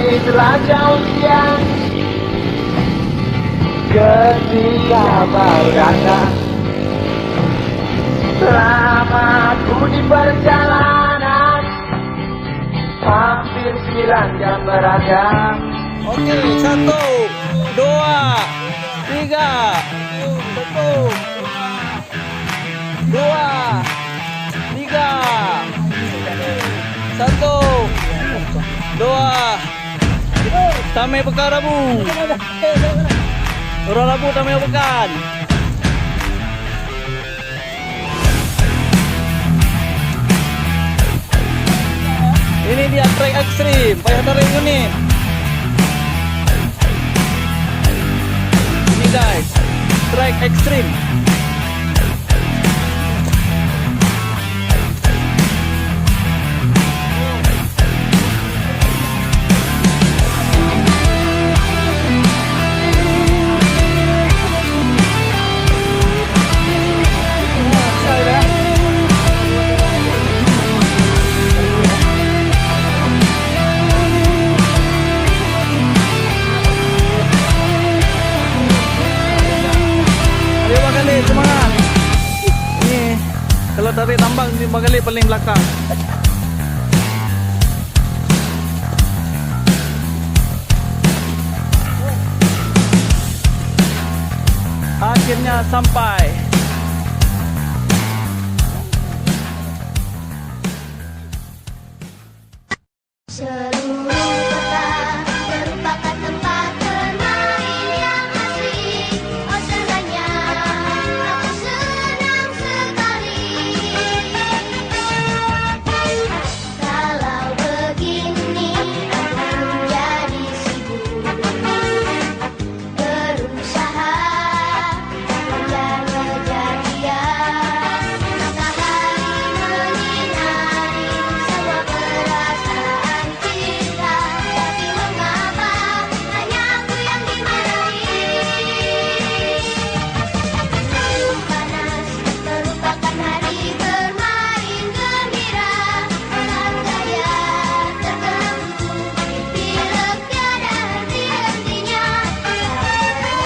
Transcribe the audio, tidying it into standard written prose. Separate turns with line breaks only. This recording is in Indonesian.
telah jauh siang ketika baru datang. Selama ku di perjalanan hampir 9 jam berada.
Oke, 1, 2, 3. 1, 2, 3. 1, 2. Tamay perkara bu. Orang labu tamay pekan. Ini dia trek ekstrim, payah tarik ini. Ini guys, trek ekstrim. Semangat. Ini kalau tarik tambang 5 kali paling belakang. Akhirnya sampai.